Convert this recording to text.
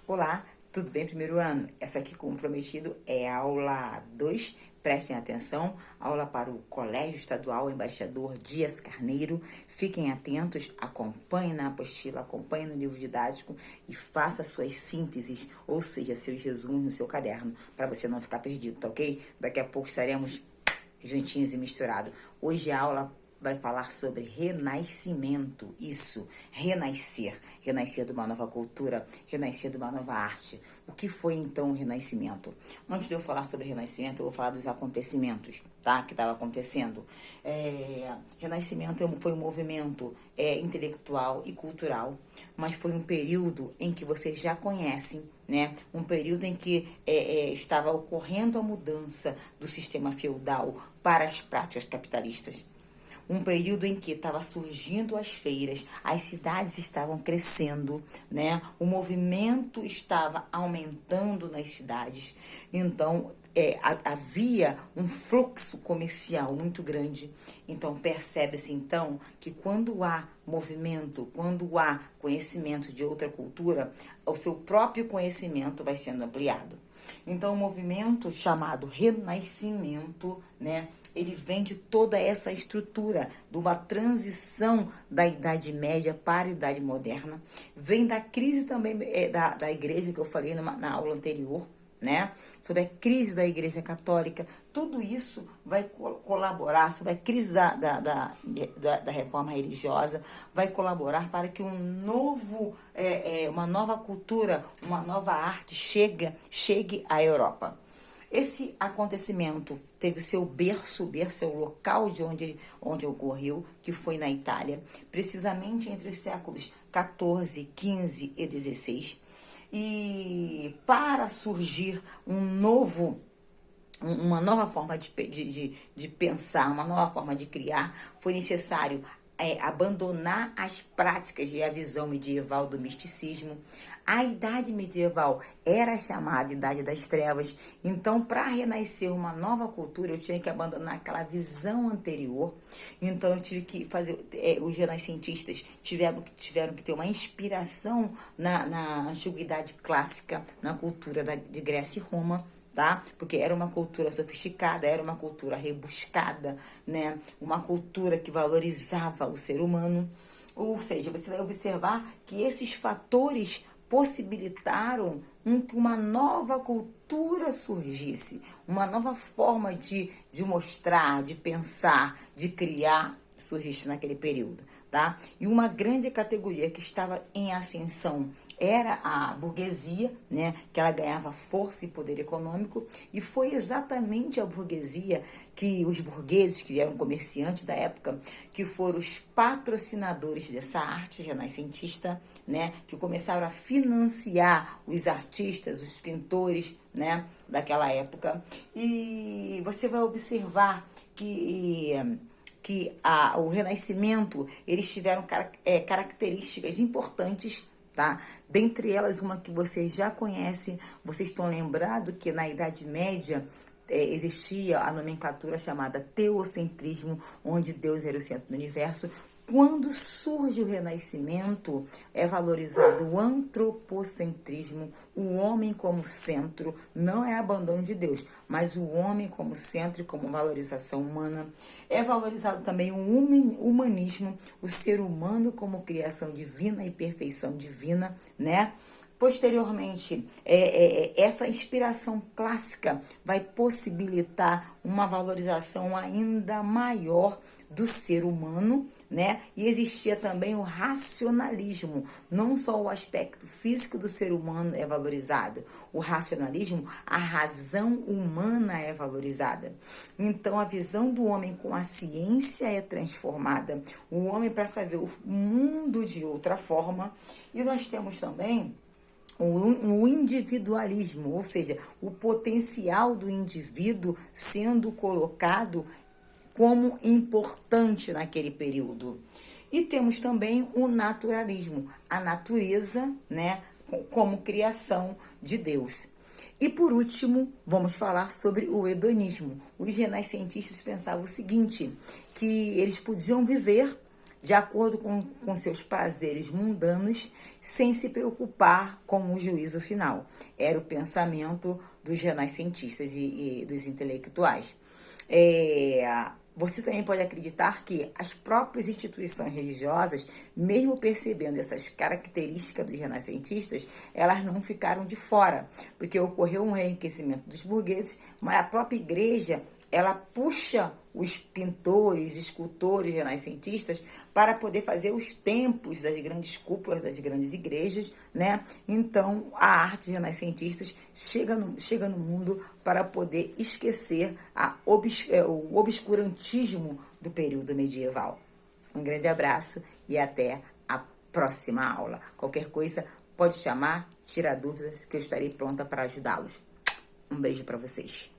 Olá, tudo bem, primeiro ano? Essa aqui, como prometido, é a aula 2. Prestem atenção, aula para o Colégio Estadual Embaixador Dias Carneiro. Fiquem atentos, acompanhem na apostila, acompanhem no livro didático e faça suas sínteses, ou seja, seus resumos no seu caderno, para você não ficar perdido, tá ok? Daqui a pouco estaremos juntinhos e misturados. Hoje a aula vai falar sobre renascimento, isso, renascer, renascer de uma nova cultura, renascer de uma nova arte. O que foi então o renascimento? Antes de eu falar sobre renascimento, eu vou falar dos acontecimentos, tá? Que estava acontecendo. Renascimento foi um movimento intelectual e cultural, mas foi um período em que vocês já conhecem, né? Um período em que estava ocorrendo a mudança do sistema feudal para as práticas capitalistas. Um período em que estava surgindo as feiras, as cidades estavam crescendo, né? O movimento estava aumentando nas cidades. Então, havia um fluxo comercial muito grande. Então, percebe-se, então, que quando há movimento, quando há conhecimento de outra cultura, o seu próprio conhecimento vai sendo ampliado. Então, o movimento chamado Renascimento, né, ele vem de toda essa estrutura, de uma transição da Idade Média para a Idade Moderna. Vem da crise também da igreja, que eu falei na aula anterior, né, sobre a crise da Igreja Católica. Tudo isso vai colaborar, sobre a crise da reforma religiosa, vai colaborar para que uma nova cultura, uma nova arte chegue à Europa. Esse acontecimento teve o seu berço, é o local de onde ocorreu, que foi na Itália, precisamente entre os séculos 14, 15 e 16. E para surgir uma nova forma de pensar, uma nova forma de criar, foi necessário abandonar as práticas e a visão medieval do misticismo. A Idade Medieval era chamada Idade das Trevas. Então, para renascer uma nova cultura, eu tinha que abandonar aquela visão anterior. Então, eu tive que fazer... os renascentistas tiveram que ter uma inspiração na antiguidade clássica, na cultura de Grécia e Roma, tá? Porque era uma cultura sofisticada, era uma cultura rebuscada, né? Uma cultura que valorizava o ser humano. Ou seja, você vai observar que esses fatores possibilitaram que uma nova cultura surgisse, uma nova forma de mostrar, de pensar, de criar surgisse naquele período, tá? E uma grande categoria que estava em ascensão era a burguesia, né, que ela ganhava força e poder econômico, e foi exatamente a burguesia que os burgueses, que eram comerciantes da época, que foram os patrocinadores dessa arte renascentista, né, que começaram a financiar os artistas, os pintores, né, daquela época. E você vai observar que o Renascimento, eles tiveram características importantes, tá? Dentre elas, uma que vocês já conhecem, vocês estão lembrados que na Idade Média existia a nomenclatura chamada teocentrismo, onde Deus era o centro do universo. Quando surge o Renascimento, é valorizado o antropocentrismo, o homem como centro, não é abandono de Deus, mas o homem como centro e como valorização humana. É valorizado também o humanismo, o ser humano como criação divina e perfeição divina, né? Posteriormente, essa inspiração clássica vai possibilitar uma valorização ainda maior do ser humano, né? E existia também o racionalismo. Não só o aspecto físico do ser humano é valorizado, o racionalismo, a razão humana é valorizada. Então, a visão do homem com a ciência é transformada. O homem para saber o mundo de outra forma. E nós temos também o individualismo, ou seja, o potencial do indivíduo sendo colocado como importante naquele período. E temos também o naturalismo, a natureza, né, como criação de Deus. E por último, vamos falar sobre o hedonismo. Os renascentistas pensavam o seguinte, que eles podiam viver de acordo com seus prazeres mundanos, sem se preocupar com o juízo final. Era o pensamento dos renascentistas e dos intelectuais. Você também pode acreditar que as próprias instituições religiosas, mesmo percebendo essas características dos renascentistas, elas não ficaram de fora, porque ocorreu um enriquecimento dos burgueses, mas a própria igreja, ela puxa os pintores, escultores renascentistas para poder fazer os templos das grandes cúpulas das grandes igrejas, né? Então, a arte renascentista chega no mundo para poder esquecer o obscurantismo do período medieval. Um grande abraço e até a próxima aula. Qualquer coisa, pode chamar, tirar dúvidas, que eu estarei pronta para ajudá-los. Um beijo para vocês.